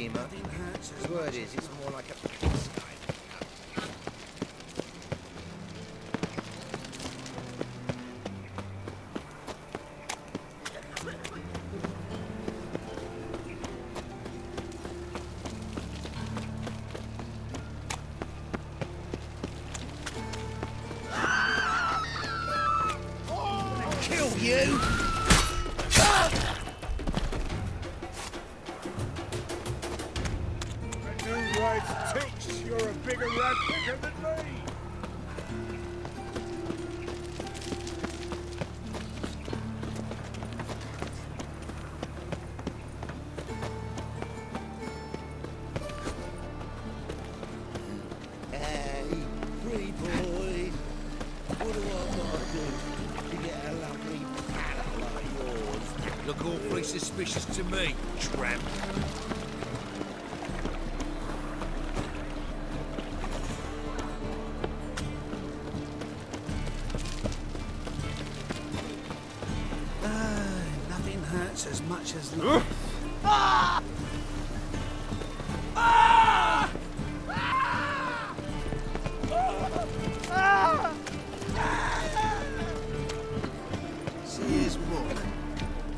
name. Nothing hurts as word is. It's more like a pigsty. Kill you! New rights thinks you're a bigger rat picker than me. Hey, pretty boy. What do I gotta do to get a lovely paddle like yours? Look awfully suspicious to me, tramp. Nothing hurts as much as life. See his book.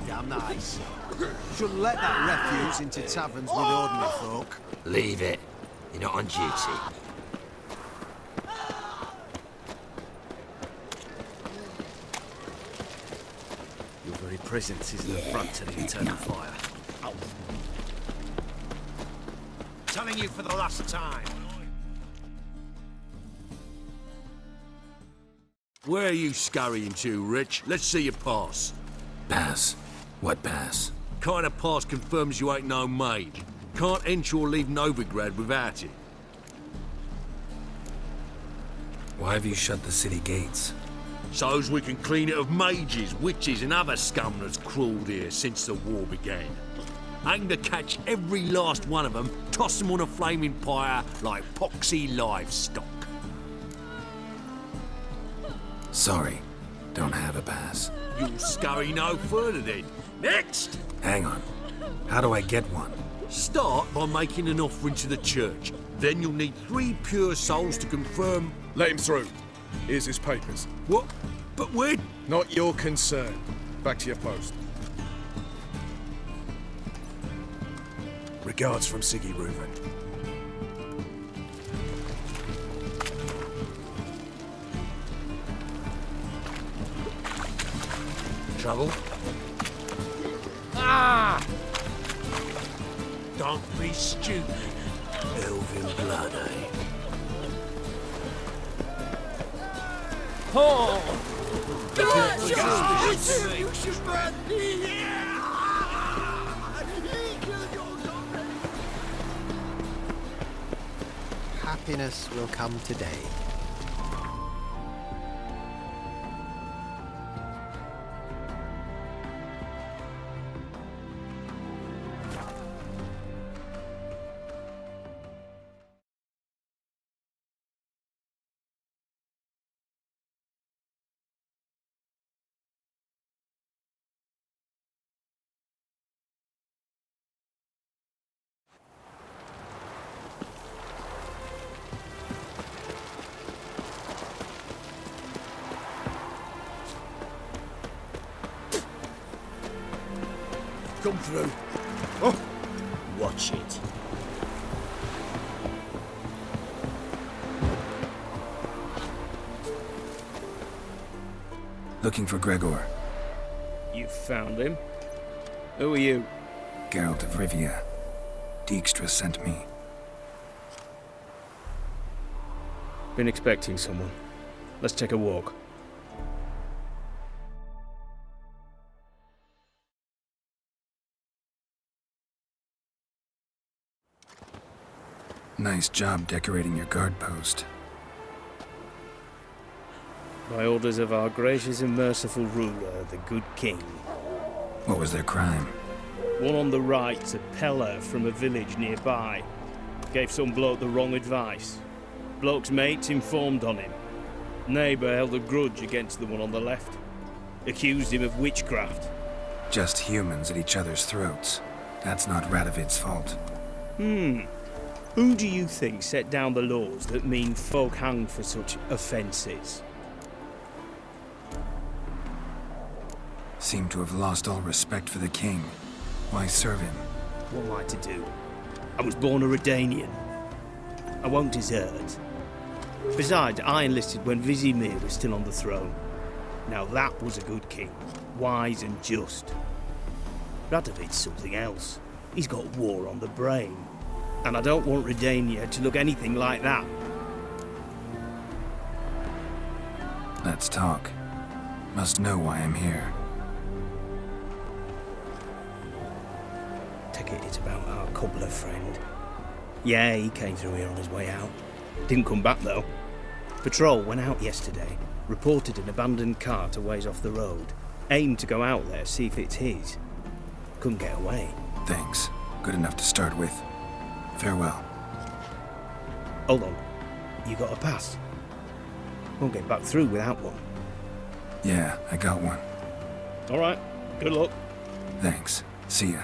Damn nice. Shouldn't let that refuse into taverns with ordinary folk. Leave it. You're not on duty. Your very presence is an affront to the eternal fire. Telling you for the last time. Where are you scurrying to, Rich? Let's see your pass. Pass? What pass? Kind of pass confirms you ain't no mage. Can't enter or leave Novigrad without it. Why have you shut the city gates? So's we can clean it of mages, witches and other scum that's crawled here since the war began. Aim to catch every last one of them, toss them on a flaming pyre like poxy livestock. Sorry, don't have a pass. You'll scurry no further then. Next! Hang on. How do I get one? Start by making an offering to the church. Then you'll need 3 pure souls to confirm... Let him through. Here's his papers. What? But where... Not your concern. Back to your post. Regards from Siggy Reuven. Trouble? Don't be stupid. Elven blood, eh? Happiness will come today. Come through. Oh. Watch it. Looking for Gregor. You found him? Who are you? Geralt of Rivia. Dijkstra sent me. Been expecting someone. Let's take a walk. Nice job decorating your guard post. By orders of our gracious and merciful ruler, the good king. What was their crime? One on the right, a peller from a village nearby. Gave some bloke the wrong advice. Bloke's mates informed on him. Neighbour held a grudge against the one on the left. Accused him of witchcraft. Just humans at each other's throats. That's not Radovid's fault. Who do you think set down the laws that mean folk hanged for such offences? Seem to have lost all respect for the king. Why serve him? What am I to do? I was born a Redanian. I won't desert. Besides, I enlisted when Vizimir was still on the throne. Now that was a good king, wise and just. Radovid's something else. He's got war on the brain. And I don't want Redania to look anything like that. Let's talk. Must know why I'm here. Take it it's about our cobbler friend. Yeah, he came through here on his way out. Didn't come back though. Patrol went out yesterday, reported an abandoned cart a ways off the road. Aimed to go out there, see if it's his. Couldn't get away. Thanks. Good enough to start with. Farewell. Hold on. You got a pass? Won't get back through without one. Yeah, I got one. Alright. Good luck. Thanks. See ya.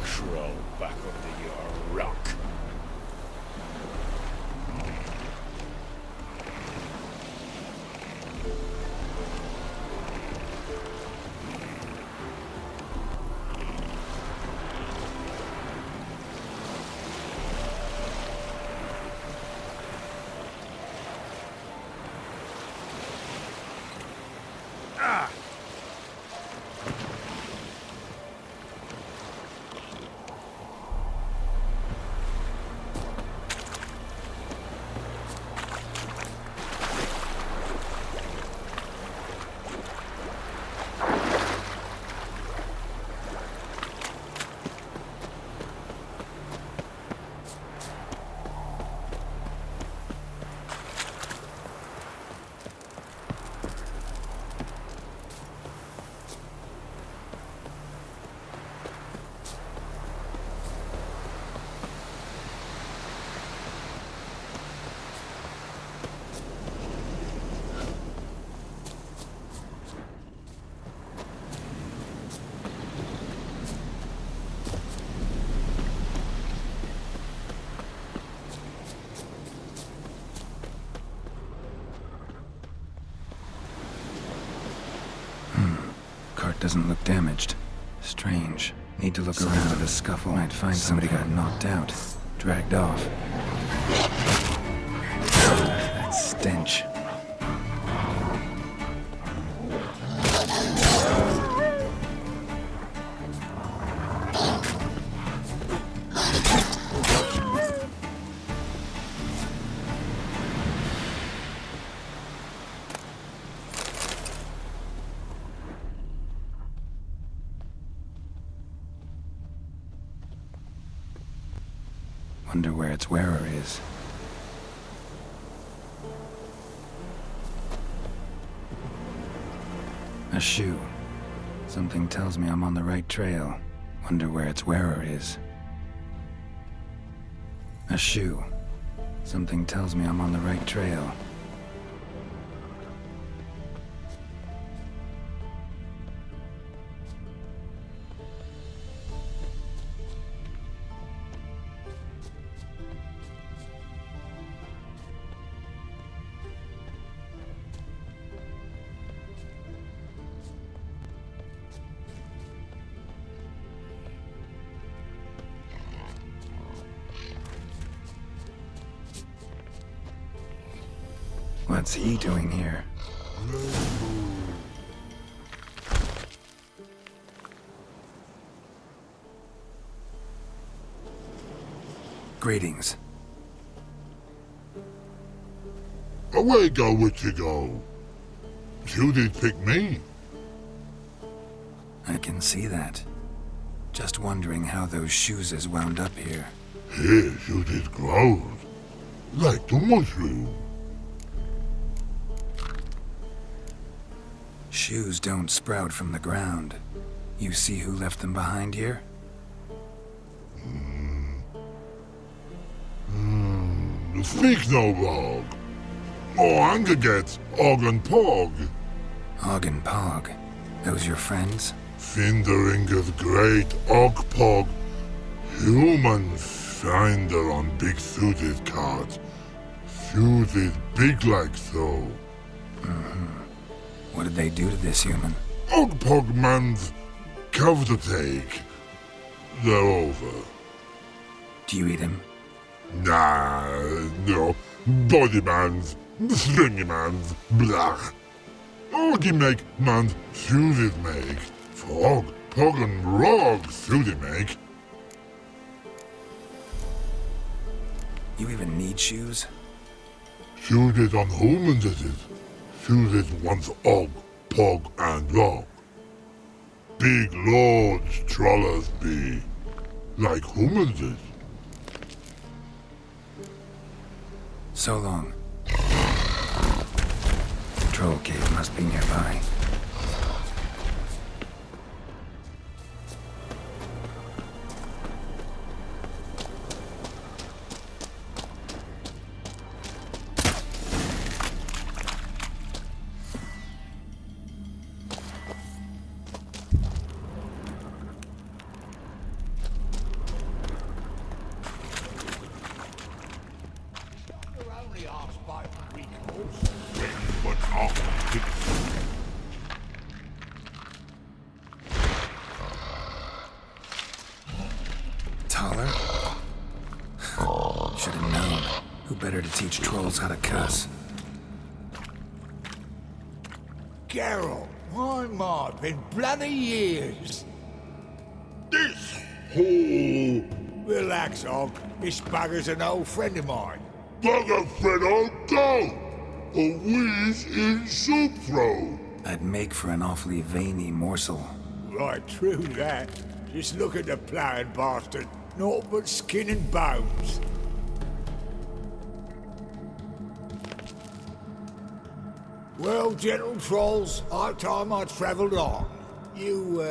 Crawl back under your rock. Cart doesn't look damaged. Strange. Need to look around for the scuffle. Might find somebody got knocked out. Dragged off. That stench. Wonder where its wearer is. A shoe. Something tells me I'm on the right trail. Wonder where its wearer is. A shoe. Something tells me I'm on the right trail. What's he doing here? Greetings. Away go with you go. You did pick me. I can see that. Just wondering how those shoes is wound up here. Here you did grow. Like the mushroom. Shoes don't sprout from the ground. You see who left them behind here? Speak no wrong. Oh, anger gets Og and Pog. Og and Pog. Those your friends? Finderinger's great Og Pog. Human finder on big suited cards. Suited big like so. What did they do to this human? Og Pog man's cover to take. They're over. Do you eat him? Nah, no. Body man's, stringy man's, blach. Oggy make man's suited make. Frog, Pog and Rog suited make. You even need shoes? Suited on humans it is. Suited once Og, Pog and Rog. Big lords trollers be. Like humans is. So long. Troll cave must be nearby. Taller? Should have known. Who better to teach trolls how to cuss? Geralt, my, been bloody years. This whole Relax, Og. This bugger's an old friend of mine. bugger Fredo go! A wheeze in soup throw. I'd make for an awfully veiny morsel. Right, true that. Just look at the ploughing bastard. Naught but skin and bones. Well, gentle trolls, high time I travelled on. You,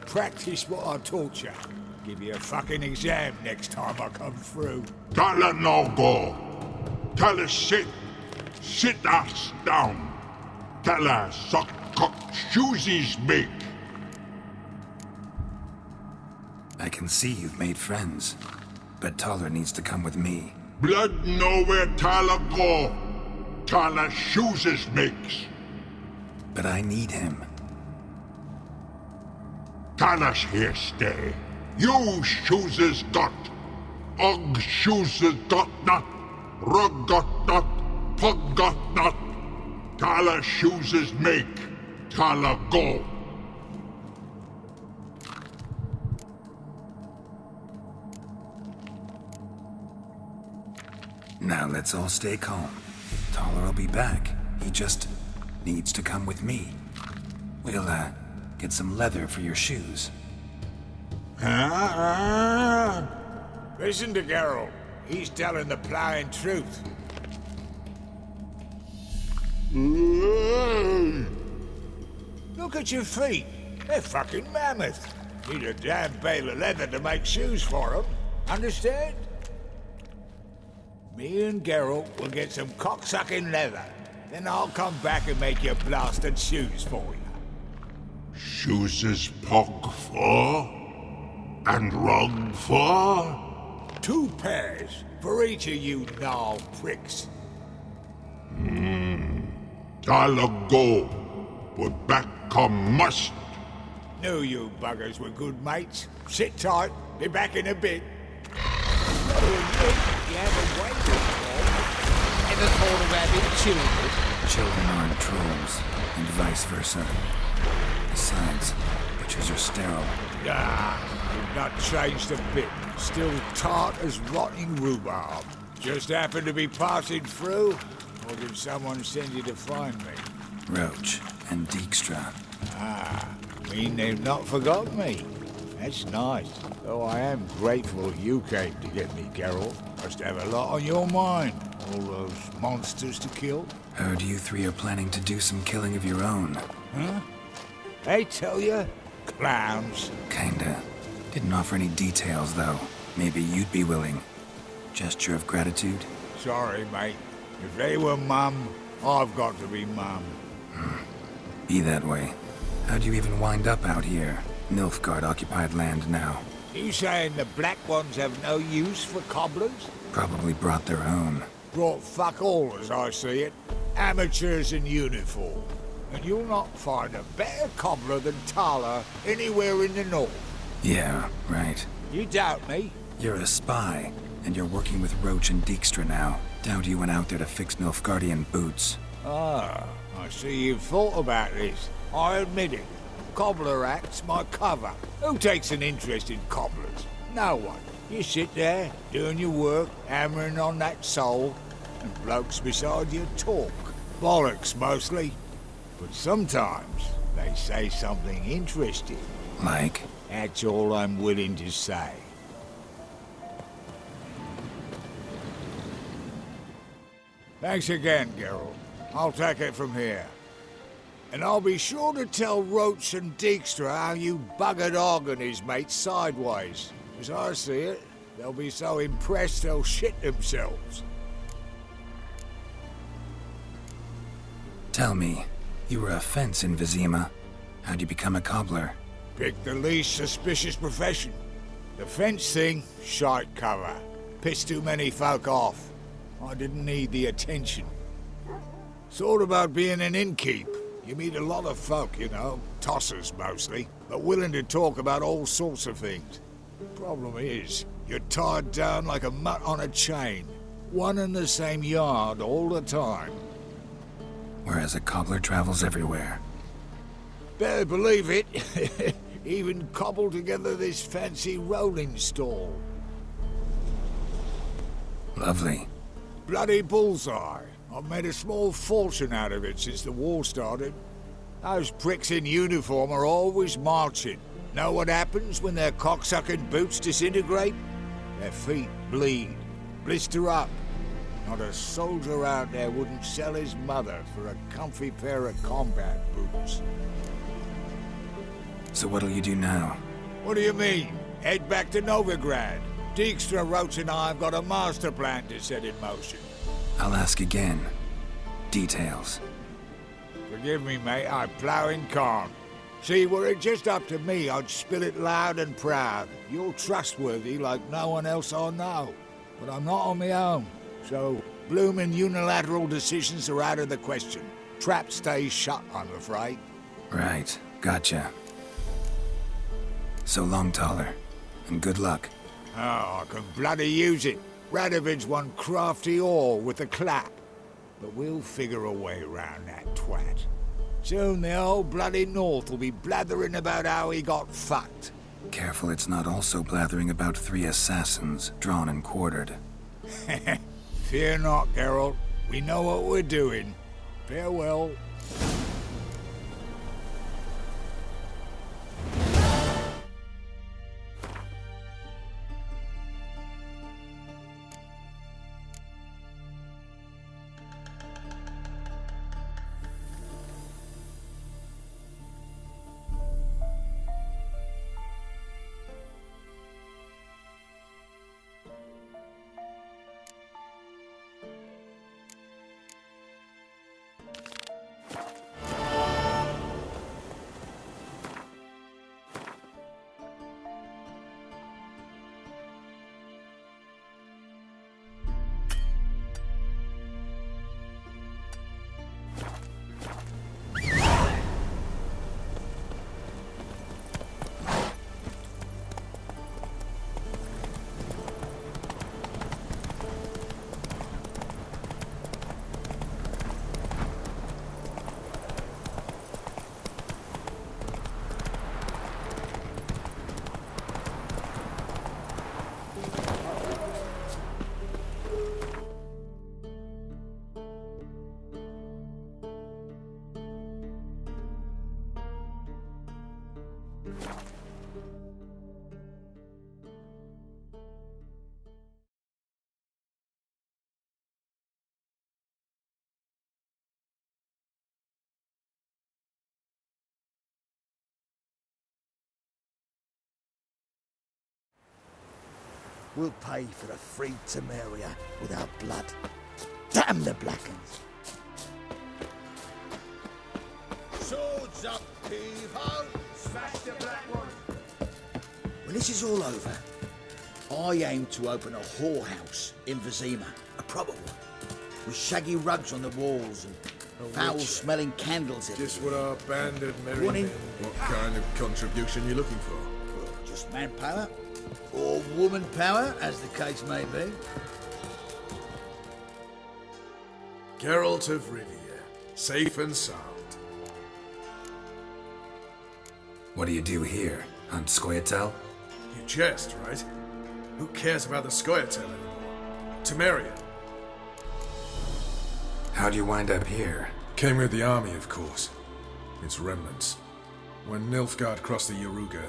practice what I taught you. Give you a fucking exam next time I come through. Tell her no go. Tell her sit. Sit ass down. Tell her suck cock shoesies make. I can see you've made friends, but Taller needs to come with me. Blood nowhere Tyler go. Tyler shoes makes. But I need him. Tyler's here stay. You shoes got. Og shoes got not. Rug got not. Pug got not. Tyler shoes make. Tyler go. Now let's all stay calm. Taller will be back. He just needs to come with me. We'll, get some leather for your shoes. Listen to Geralt. He's telling the ploughing truth. Look at your feet. They're fucking mammoth. Need a damn bale of leather to make shoes for them. Understand? Me and Geralt will get some cocksucking leather. Then I'll come back and make your blasted shoes for you. Shoes pog for? And rug for? 2 pairs for each of you gnarled pricks. Tyler go. But back come must. Knew you buggers were good mates. Sit tight. Be back in a bit. You have a wife ever thought of having children? Children aren't trolls, and vice versa. Besides, butchers are sterile. You've not changed a bit. Still tart as rotting rhubarb. Just happened to be passing through? Or did someone send you to find me? Roach and Dijkstra. Mean they've not forgotten me. That's nice. Though I am grateful you came to get me, Geralt. Must have a lot on your mind. All those monsters to kill. Heard you three are planning to do some killing of your own. Huh? They tell you? Clowns. Kinda. Didn't offer any details, though. Maybe you'd be willing. Gesture of gratitude? Sorry, mate. If they were mum, I've got to be mum. Be that way. How'd you even wind up out here? Nilfgaard-occupied land now. You saying the black ones have no use for cobblers? Probably brought their own. Brought fuck all, as I see it. Amateurs in uniform. And you'll not find a better cobbler than Tala anywhere in the north. Yeah, right. You doubt me? You're a spy, and you're working with Roach and Dijkstra now. Doubt you went out there to fix Nilfgaardian boots. Ah, I see you've thought about this. I admit it. Cobbler act's my cover. Who takes an interest in cobblers? No one. You sit there, doing your work, hammering on that sole, and blokes beside you talk. Bollocks, mostly. But sometimes they say something interesting. Like? That's all I'm willing to say. Thanks again, Geralt. I'll take it from here. And I'll be sure to tell Roach and Dijkstra how you buggered Og and his mates sideways. As I see it, they'll be so impressed they'll shit themselves. Tell me, you were a fence in Vizima. How'd you become a cobbler? Pick the least suspicious profession. The fence thing, shite cover. Pissed too many folk off. I didn't need the attention. Thought about being an innkeep. You meet a lot of folk, you know, tossers mostly, but willing to talk about all sorts of things. Problem is, you're tied down like a mutt on a chain. One and the same yard all the time. Whereas a cobbler travels everywhere. Better believe it. Even cobbled together this fancy rolling stall. Lovely. Bloody bullseye. I've made a small fortune out of it since the war started. Those pricks in uniform are always marching. Know what happens when their cocksucking boots disintegrate? Their feet bleed, blister up. Not a soldier out there wouldn't sell his mother for a comfy pair of combat boots. So what'll you do now? What do you mean? Head back to Novigrad. Dijkstra, Roach and I have got a master plan to set in motion. I'll ask again. Details. Forgive me, mate, I plough in calm. See, were it just up to me, I'd spill it loud and proud. You're trustworthy like no one else I know. But I'm not on my own, so bloomin' unilateral decisions are out of the question. Trap stays shut, I'm afraid. Right, gotcha. So long, Taller, and good luck. Oh, I can bloody use it. Radovid's one crafty ore with a clap. But we'll figure a way around that twat. Soon the whole bloody North will be blathering about how he got fucked. Careful it's not also blathering about 3 assassins, drawn and quartered. Fear not, Geralt. We know what we're doing. Farewell. We'll pay for the free Temeria with our blood. Damn the Black Uns. Swords up, heave-ho! Smash the black one! When this is all over, I aim to open a whorehouse in Vizima, a proper one, with shaggy rugs on the walls and foul-smelling candles in Just what our banded merry Warning. men. What kind of contribution you looking for? Just manpower, or woman power, as the case may be. Geralt of Rivia, safe and sound. What do you do here? Hunt Scoia'tael? You jest, right? Who cares about the Scoia'tael anymore? Temeria. How'd you wind up here? Came with the army, of course. Its remnants. When Nilfgaard crossed the Yaruga,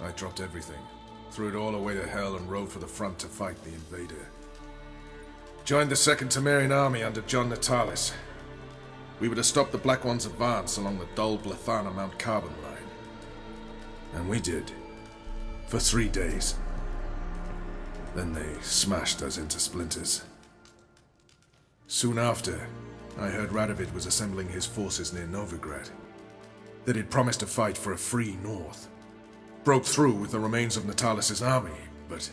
I dropped everything, threw it all away to hell and rode for the front to fight the invader. Joined the Second Temerian Army under John Natalis. We were to stop the Black One's advance along the Dol Blathana Mount Carbon line. And we did. For 3 days. Then they smashed us into splinters. Soon after, I heard Radovid was assembling his forces near Novigrad. That he'd promised to fight for a free North. Broke through with the remains of Natalis' army, but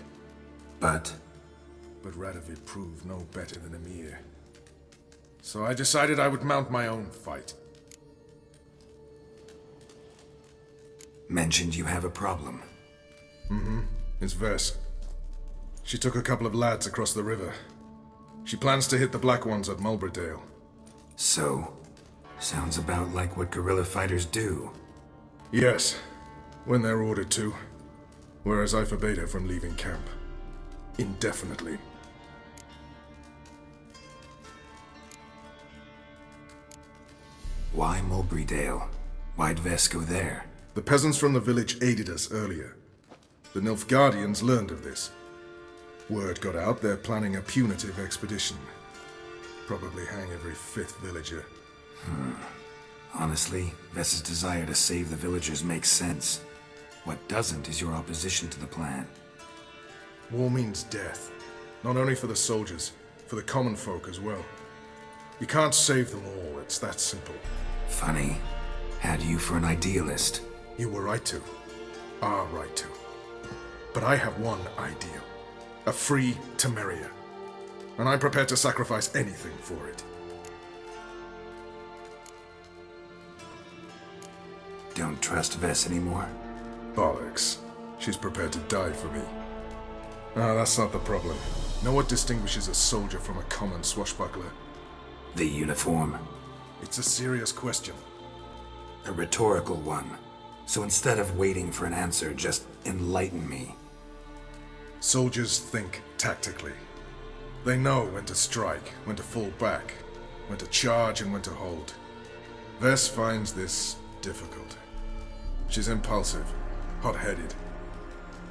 Radovid proved no better than Emir. So I decided I would mount my own fight. Mentioned you have a problem. It's Vess. She took a couple of lads across the river. She plans to hit the Black Ones at Mulberdale. So, sounds about like what guerrilla fighters do. Yes, when they're ordered to. Whereas I forbade her from leaving camp. Indefinitely. Why Mulberdale? Why'd Vess go there? The peasants from the village aided us earlier. The Nilfgaardians learned of this. Word got out they're planning a punitive expedition. Probably hang every 5th villager. Honestly, Vess's desire to save the villagers makes sense. What doesn't is your opposition to the plan. War means death. Not only for the soldiers, for the common folk as well. You can't save them all, it's that simple. Funny. Had you for an idealist. You were right to. Are right to. But I have one ideal. A free Temeria. And I'm prepared to sacrifice anything for it. Don't trust Vess anymore? Bollocks. She's prepared to die for me. Ah, that's not the problem. Know what distinguishes a soldier from a common swashbuckler? The uniform. It's a serious question. A rhetorical one. So instead of waiting for an answer, just enlighten me. Soldiers think tactically. They know when to strike, when to fall back, when to charge and when to hold. Vess finds this difficult. She's impulsive, hot-headed.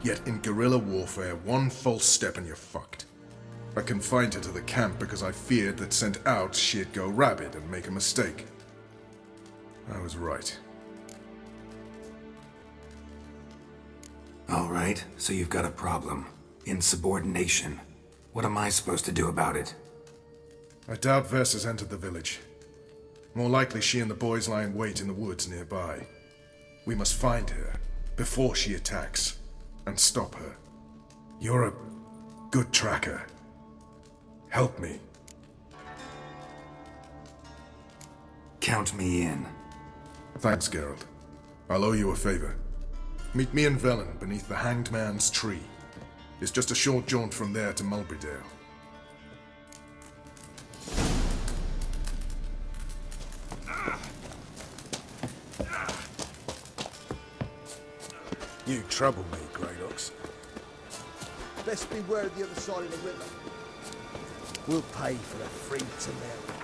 Yet in guerrilla warfare, one false step and you're fucked. I confined her to the camp because I feared that sent out she'd go rabid and make a mistake. I was right. All right, so you've got a problem. Insubordination. What am I supposed to do about it? I doubt Vess has entered the village. More likely she and the boys lie in wait in the woods nearby. We must find her before she attacks and stop her. You're a good tracker. Help me. Count me in. Thanks, Geralt. I'll owe you a favor. Meet me in Velen beneath the Hanged Man's tree. It's just a short jaunt from there to Mulberdale. You trouble me, Greylocks. Best beware of the other side of the river. We'll pay for the free Temeria.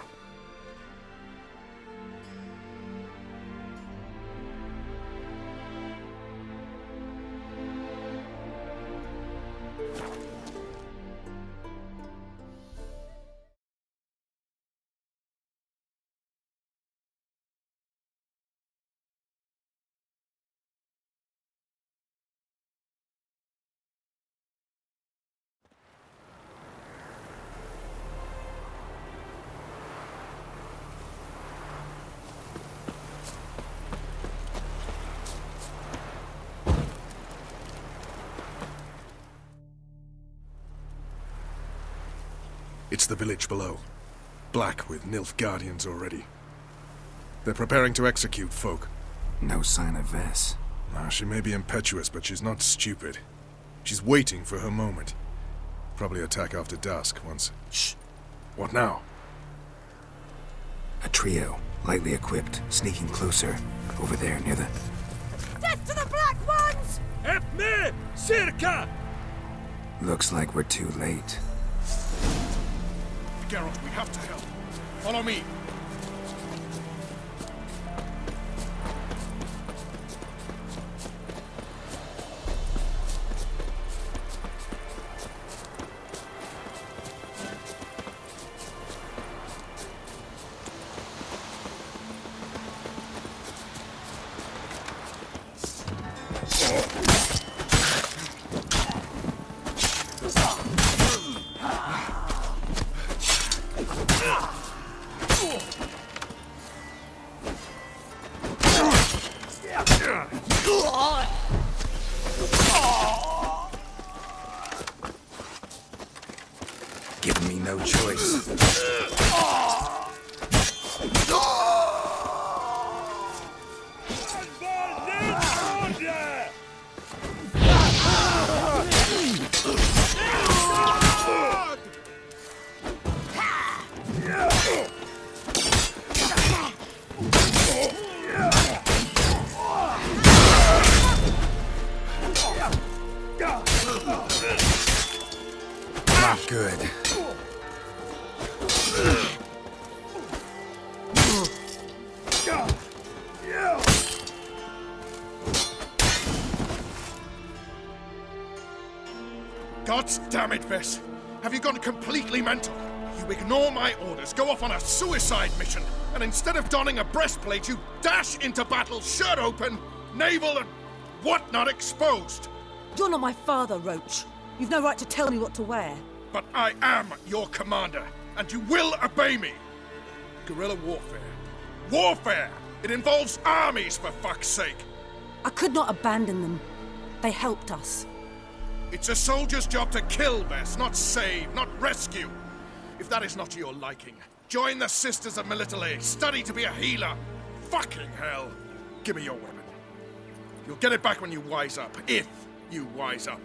It's the village below. Black with Nilf Guardians already. They're preparing to execute folk. No sign of Vess. Now, she may be impetuous, but she's not stupid. She's waiting for her moment. Probably attack after dusk once... Shh! What now? A trio, lightly equipped, sneaking closer. Over there, near the... Death to the Black Ones! Help me! Circa! Looks like we're too late. Geralt, we have to help. Follow me. Giving me no choice. Not good. God damn it, Vess! Have you gone completely mental? You ignore my orders, go off on a suicide mission, and instead of donning a breastplate, you dash into battle, shirt open, navel and whatnot exposed. You're not my father, Roach. You've no right to tell me what to wear. But I am your commander, and you will obey me. Guerrilla warfare. Warfare! It involves armies, for fuck's sake. I could not abandon them. They helped us. It's a soldier's job to kill, Vess, not save, not rescue. If that is not to your liking, join the Sisters of Melitele, study to be a healer. Fucking hell. Give me your weapon. You'll get it back when you wise up, if you wise up.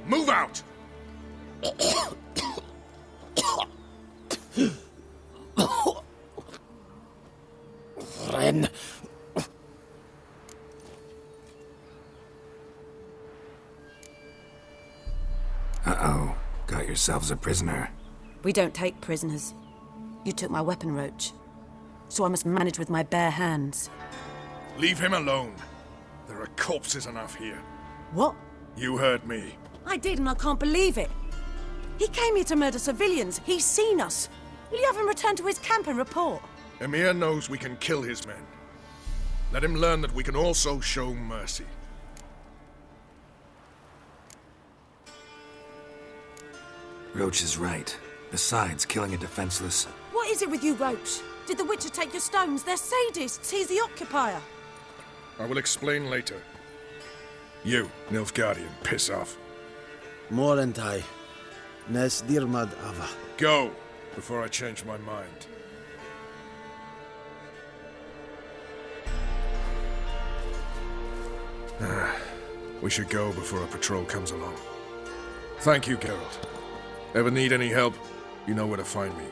Move out! Ren. Uh-oh. Got yourselves a prisoner. We don't take prisoners. You took my weapon, Roach. So I must manage with my bare hands. Leave him alone. There are corpses enough here. What? You heard me. I did, and I can't believe it. He came here to murder civilians. He's seen us. Will you have him return to his camp and report? Emir knows we can kill his men. Let him learn that we can also show mercy. Roach is right. Besides, killing a defenseless... What is it with you, Roach? Did the Witcher take your stones? They're sadists. He's the occupier. I will explain later. You, Nilfgaardian, piss off. Morentai. Nes dirmad ava. Go, before I change my mind. We should go before a patrol comes along. Thank you, Geralt. Ever need any help, you know where to find me.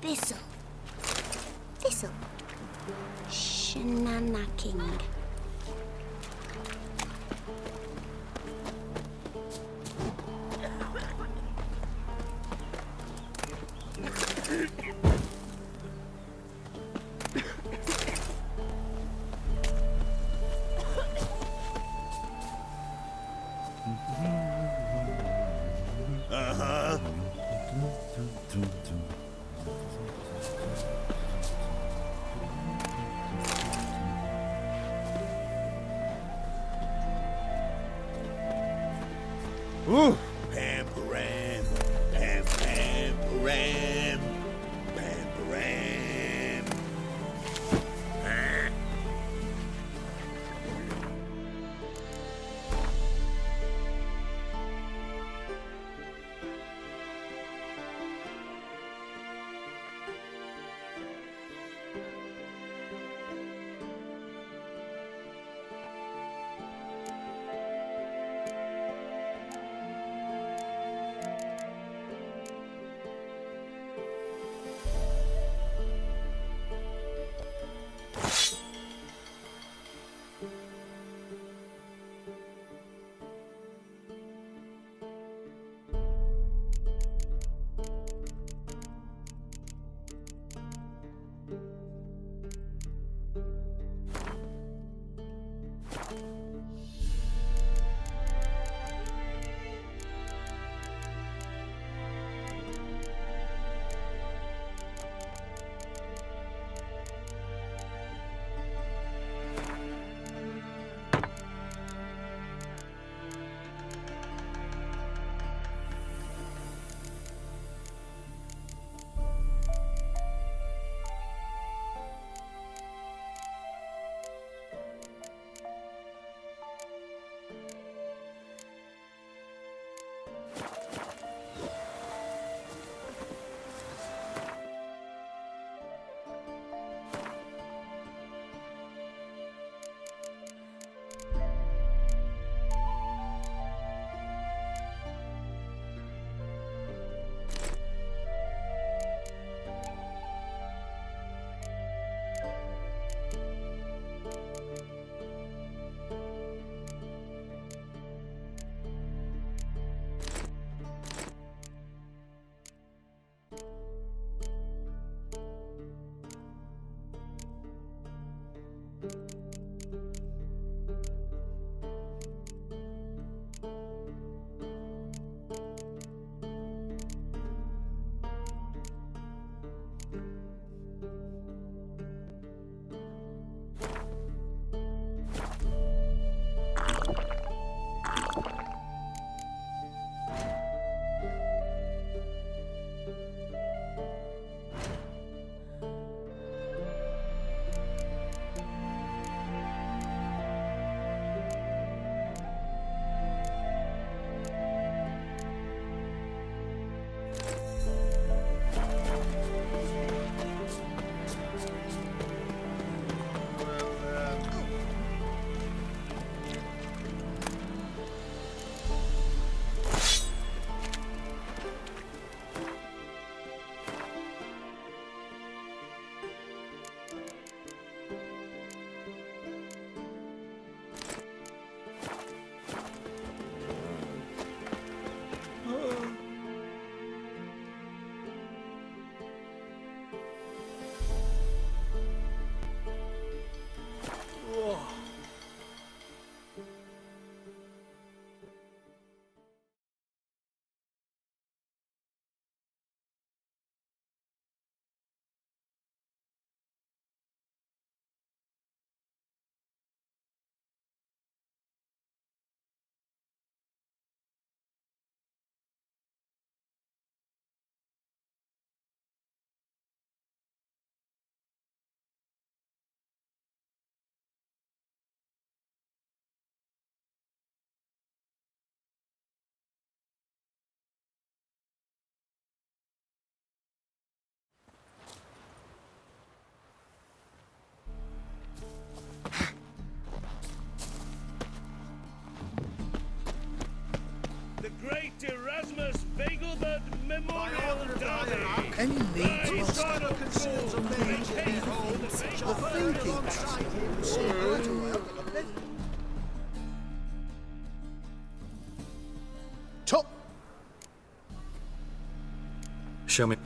Thistle. Thistle. Shenanaking. Ooh. Pam-param, pam-pam-param, pam-param. Ah. The great Erasmus Vegelbert Memorial Derby. Any needs, He's Master? trying Show me.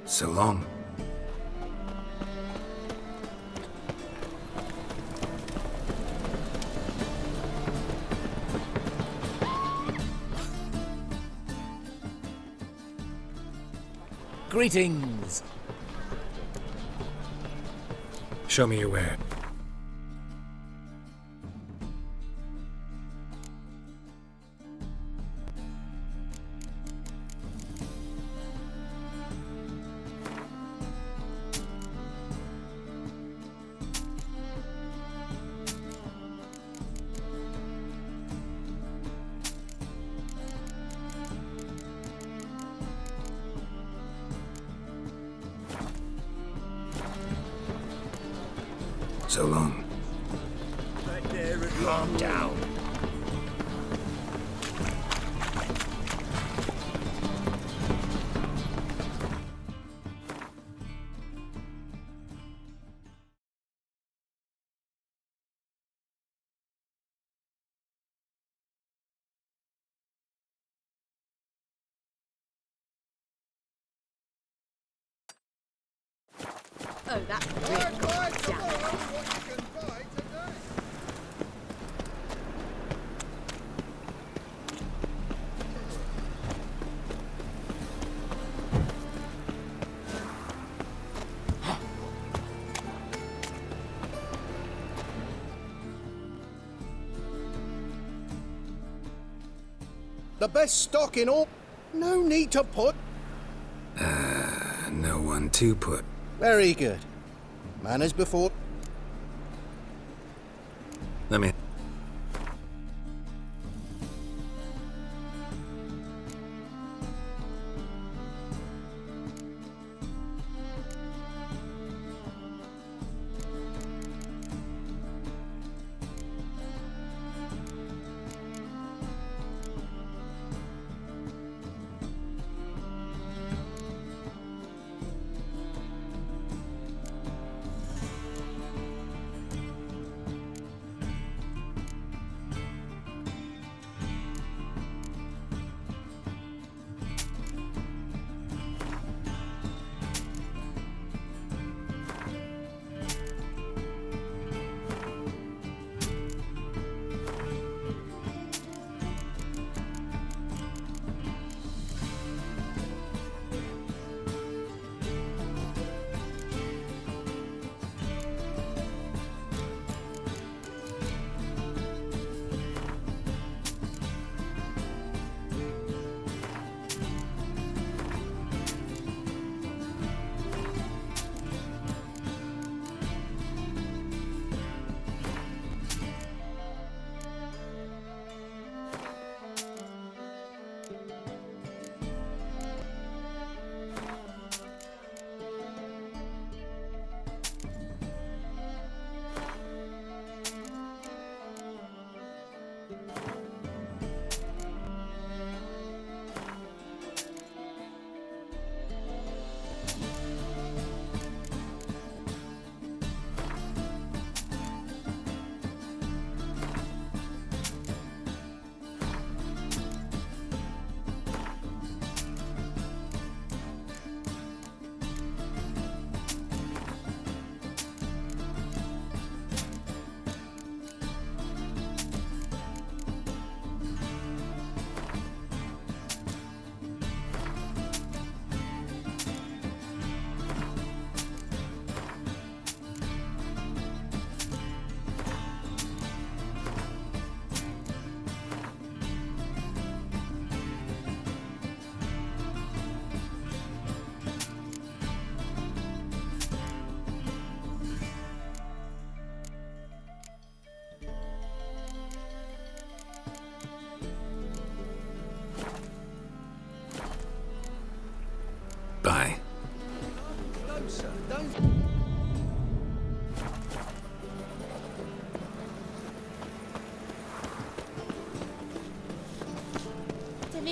So long. Greetings. Show me your way. So long. Calm down. Oh, that's really damn. The best stock in all. No need to put. No one to put. Very good. Manners before. Let me.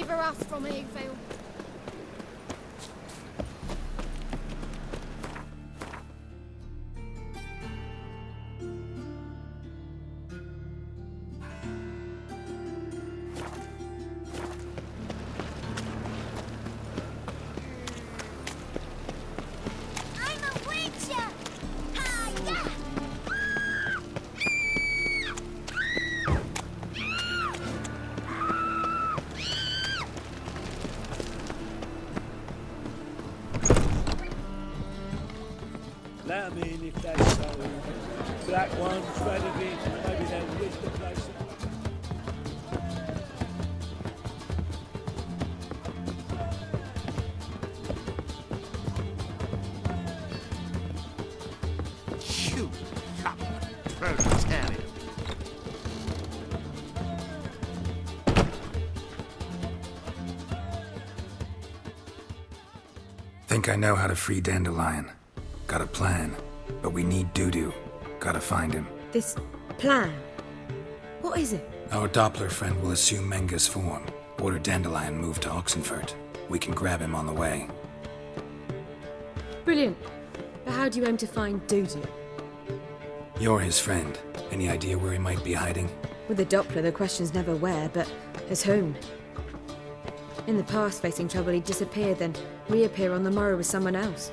Deliver us from evil. I'm a witcher! Hi-ya! Let 'em in if they so. Black ones, relevant, maybe they'll wish the place. Shoot, proletariat. Think I know how to free Dandelion. Got a plan, but we need Dudu. Gotta find him. This plan? What is it? Our Doppler friend will assume Menga's form. Order Dandelion move to Oxenfurt. We can grab him on the way. Brilliant. But how do you aim to find Dudu? You're his friend. Any idea where he might be hiding? With the Doppler, the question's never where, but as whom. In the past, facing trouble, he'd disappear, then reappear on the morrow with someone else.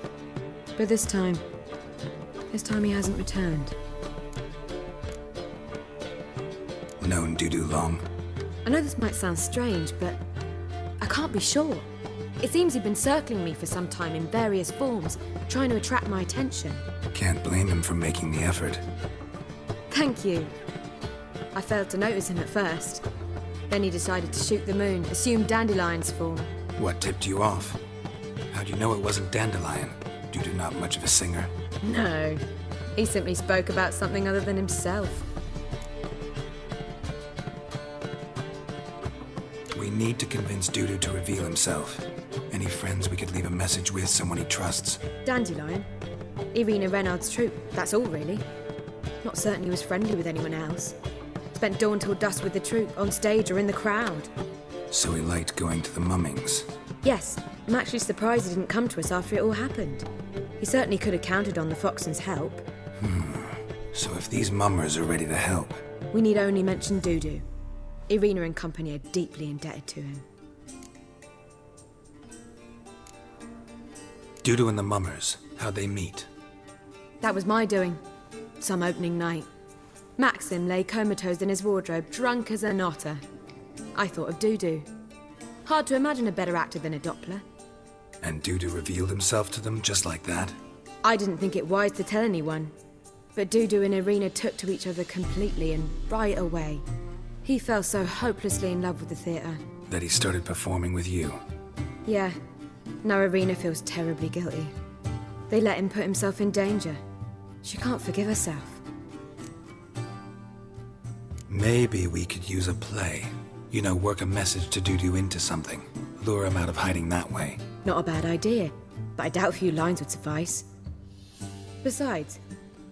But this time he hasn't returned. Known Dudu long? I know this might sound strange, but I can't be sure. It seems he'd been circling me for some time in various forms, trying to attract my attention. Can't blame him for making the effort. Thank you. I failed to notice him at first. Then he decided to shoot the moon, assume Dandelion's form. What tipped you off? How'd you know it wasn't Dandelion? Dudu not much of a singer? No. He simply spoke about something other than himself. We need to convince Dudu to reveal himself. Any friends we could leave a message with, someone he trusts? Dandelion. Irina Renard's troupe, that's all really. Not certain he was friendly with anyone else. Spent dawn till dusk with the troupe, on stage or in the crowd. So he liked going to the mummings? Yes, I'm actually surprised he didn't come to us after it all happened. He certainly could have counted on the Foxton's help. So if these mummers are ready to help... We need only mention Dudu. Irina and company are deeply indebted to him. Dudu and the mummers, how'd they meet? That was my doing. Some opening night. Maxim lay comatose in his wardrobe, drunk as an otter. I thought of Dudu. Hard to imagine a better actor than a Doppler. And Dudu revealed himself to them just like that? I didn't think it wise to tell anyone. But Dudu and Irina took to each other completely and right away. He fell so hopelessly in love with the theatre. That he started performing with you? Yeah. Now Irina feels terribly guilty. They let him put himself in danger. She can't forgive herself. Maybe we could use a play. You know, work a message to Dudu into something. Lure him out of hiding that way. Not a bad idea, but I doubt a few lines would suffice. Besides,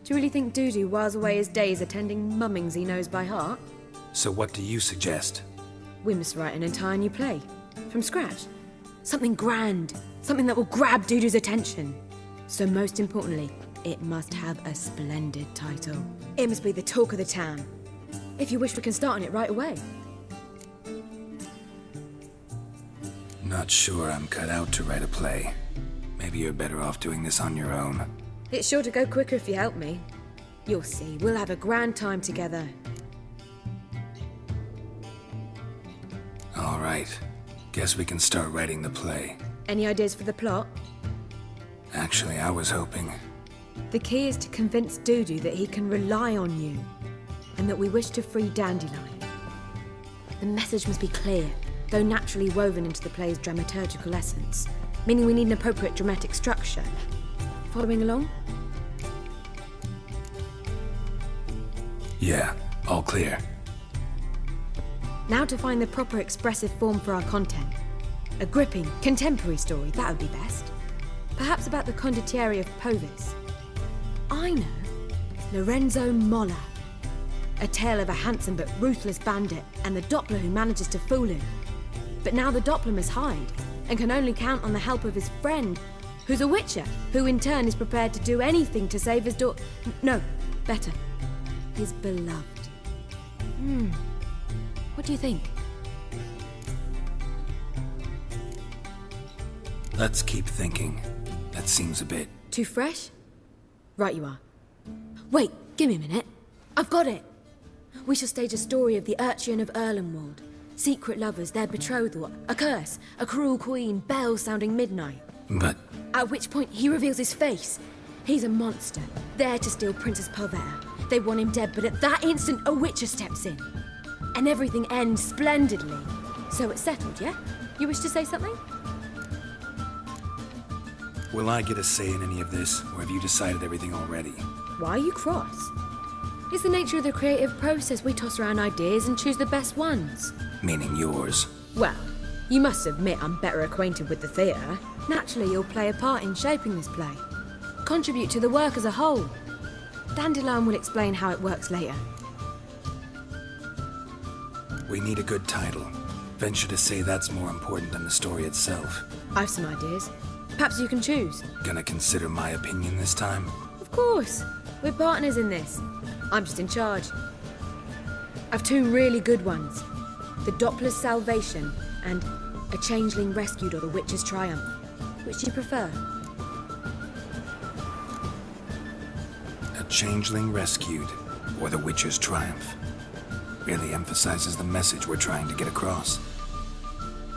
do you really think Dudu whiles away his days attending mummings he knows by heart? So what do you suggest? We must write an entire new play. From scratch. Something grand. Something that will grab Dudu's attention. So most importantly, it must have a splendid title. It must be the talk of the town. If you wish, we can start on it right away. Not sure I'm cut out to write a play. Maybe you're better off doing this on your own. It's sure to go quicker if you help me. You'll see, we'll have a grand time together. All right. Guess we can start writing the play. Any ideas for the plot? Actually, I was hoping... The key is to convince Dudu that he can rely on you, and that we wish to free Dandelion. The message must be clear, though naturally woven into the play's dramaturgical essence, meaning we need an appropriate dramatic structure. Following along? Yeah, all clear. Now to find the proper expressive form for our content. A gripping, contemporary story, that would be best. Perhaps about the condottieri of Povis. I know. Lorenzo Molla. A tale of a handsome but ruthless bandit and the Doppler who manages to fool him. But now the Doppler must hide, and can only count on the help of his friend, who's a witcher, who in turn is prepared to do anything to save his daughter. No, better. His beloved. What do you think? Let's keep thinking. That seems a bit... Too fresh? Right you are. Wait, give me a minute. I've got it! We shall stage a story of the Urchin of Erlenwald. Secret lovers, their betrothal, a curse, a cruel queen, bells sounding midnight. But... At which point he reveals his face. He's a monster, there to steal Princess Pavetta. They want him dead, but at that instant a witcher steps in. And everything ends splendidly. So it's settled, yeah? You wish to say something? Will I get a say in any of this, or have you decided everything already? Why are you cross? It's the nature of the creative process. We toss around ideas and choose the best ones. Meaning yours. Well, you must admit I'm better acquainted with the theatre. Naturally, you'll play a part in shaping this play. Contribute to the work as a whole. Dandelion will explain how it works later. We need a good title. Venture to say that's more important than the story itself. I've some ideas. Perhaps you can choose. Gonna consider my opinion this time? Of course. We're partners in this. I'm just in charge. I've two really good ones. The Doppler's Salvation and A Changeling Rescued or The Witcher's Triumph. Which do you prefer? A Changeling Rescued or The Witcher's Triumph. Really emphasizes the message we're trying to get across.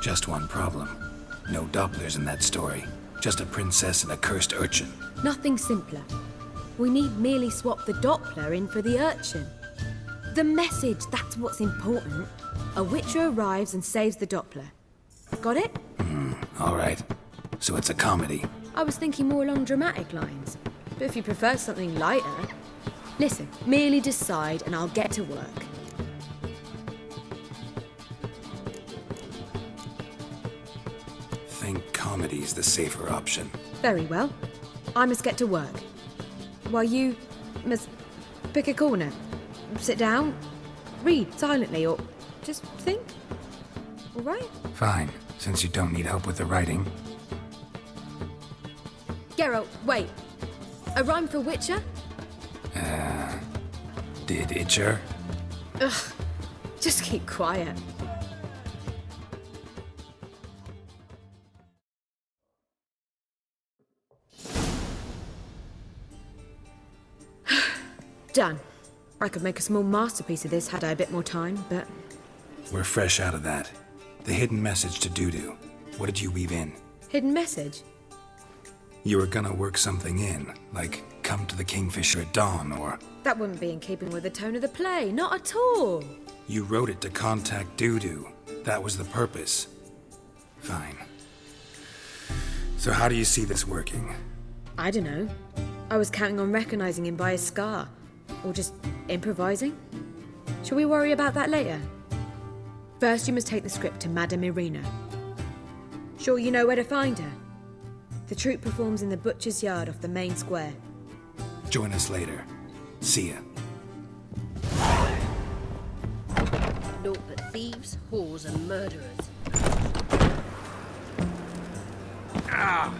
Just one problem. No Dopplers in that story. Just a princess and a cursed urchin. Nothing simpler. We need merely swap the Doppler in for the urchin. The message, that's what's important. A witcher arrives and saves the Doppler. Got it? All right. So it's a comedy. I was thinking more along dramatic lines. But if you prefer something lighter... Listen, merely decide and I'll get to work. Think comedy's the safer option. Very well. I must get to work. While you must pick a corner. Sit down, read silently, or just think. All right? Fine, since you don't need help with the writing. Geralt, wait. A rhyme for Witcher? Did Itcher? Ugh, just keep quiet. Done. I could make a small masterpiece of this had I a bit more time, but... We're fresh out of that. The hidden message to Dudu. What did you weave in? Hidden message? You were gonna work something in, like come to the Kingfisher at dawn, or... That wouldn't be in keeping with the tone of the play, not at all. You wrote it to contact Dudu. That was the purpose. Fine. So how do you see this working? I don't know. I was counting on recognizing him by his scar. Or just improvising? Shall we worry about that later? First, you must take the script to Madame Irina. Sure you know where to find her? The troupe performs in the butcher's yard off the main square. Join us later. See ya. Naught but thieves, whores, and murderers. Ah!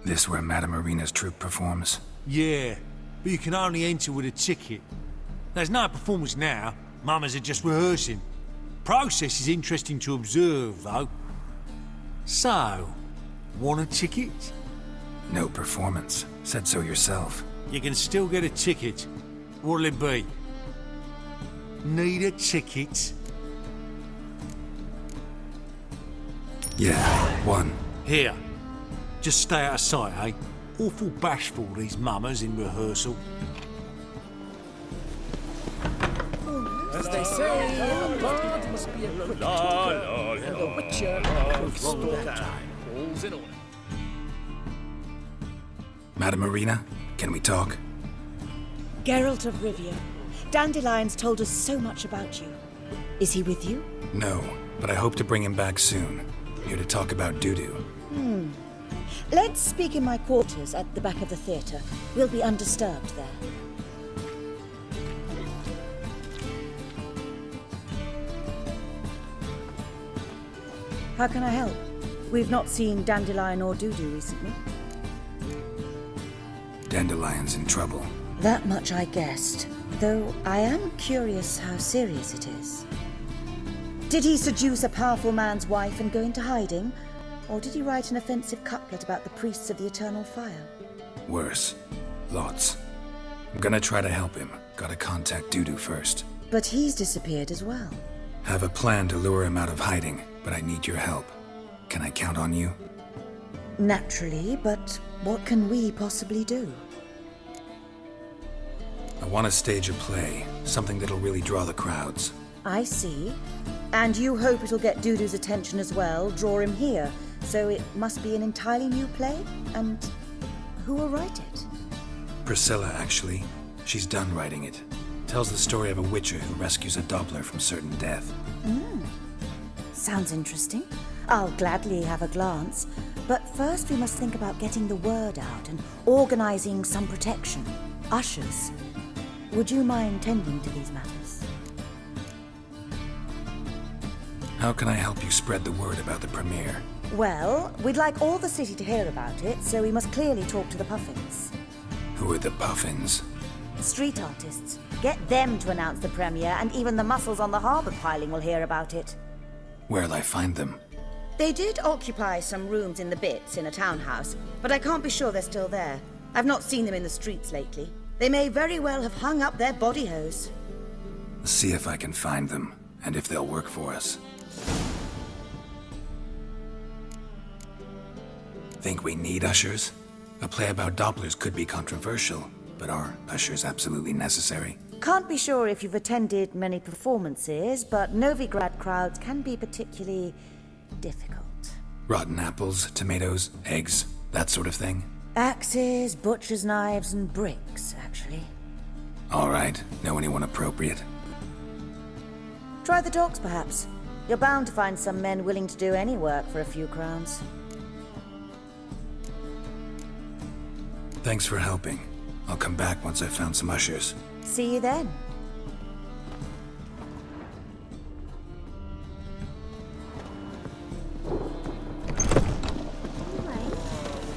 This where Madame Irina's troupe performs? Yeah, but you can only enter with a ticket. There's no performance now. Mamas are just rehearsing. Process is interesting to observe, though. So, want a ticket? No performance. Said so yourself. You can still get a ticket. What'll it be? Need a ticket? Yeah, one. Here. Just stay out of sight, eh? Awful bashful, these mamas in rehearsal. As they say, a bard must be equipped to go, and the witcher will stalk out. All's in order. Madame Irina, can we talk? Geralt of Rivia, Dandelion's told us so much about you. Is he with you? No, but I hope to bring him back soon. Here to talk about Dudu. Let's speak in my quarters at the back of the theatre. We'll be undisturbed there. How can I help? We've not seen Dandelion or Dudu recently. Dandelion's in trouble. That much I guessed, though I am curious how serious it is. Did he seduce a powerful man's wife and go into hiding? Or did he write an offensive couplet about the priests of the eternal fire? Worse. Lots. I'm gonna try to help him. Gotta contact Dudu first. But he's disappeared as well. Have a plan to lure him out of hiding, but I need your help. Can I count on you? Naturally, but what can we possibly do? I want to stage a play, something that'll really draw the crowds. I see. And you hope it'll get Dudu's attention as well, draw him here. So it must be an entirely new play? And who will write it? Priscilla, actually. She's done writing it. Tells the story of a witcher who rescues a Doppler from certain death. Sounds interesting. I'll gladly have a glance. But first we must think about getting the word out and organizing some protection. Ushers. Would you mind tending to these matters? How can I help you spread the word about the premiere? Well, we'd like all the city to hear about it, so we must clearly talk to the Puffins. Who are the Puffins? Street artists. Get them to announce the premiere, and even the muscles on the harbour piling will hear about it. Where'll I find them? They did occupy some rooms in the Bits in a townhouse, but I can't be sure they're still there. I've not seen them in the streets lately. They may very well have hung up their body hose. See if I can find them, and if they'll work for us. Think we need ushers? A play about Dopplers could be controversial, but are ushers absolutely necessary? Can't be sure if you've attended many performances, but Novigrad crowds can be particularly difficult. Rotten apples, tomatoes, eggs, that sort of thing? Axes, butcher's knives, and bricks, actually. All right. Know anyone appropriate? Try the docks, perhaps. You're bound to find some men willing to do any work for a few crowns. Thanks for helping. I'll come back once I've found some ushers. See you then.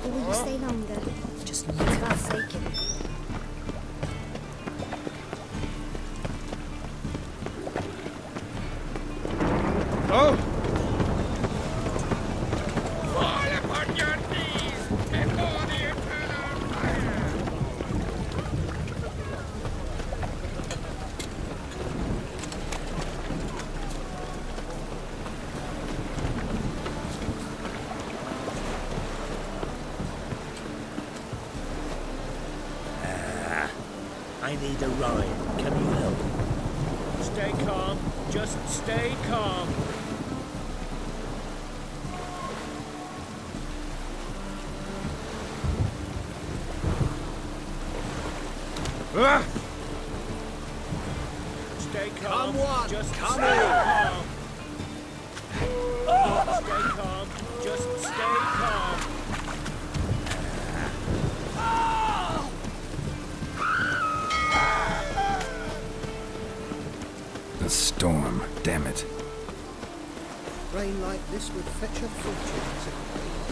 Or will you stay longer? Just need to forsake it. Oh! Fall upon your knees before the eternal fire! I need a ride. Can you help? Stay calm. Just stay calm. Stay calm. Come on, Just come stay on. calm. Stay calm. Just stay calm. The storm, damn it. Rain like this would fetch a fortune.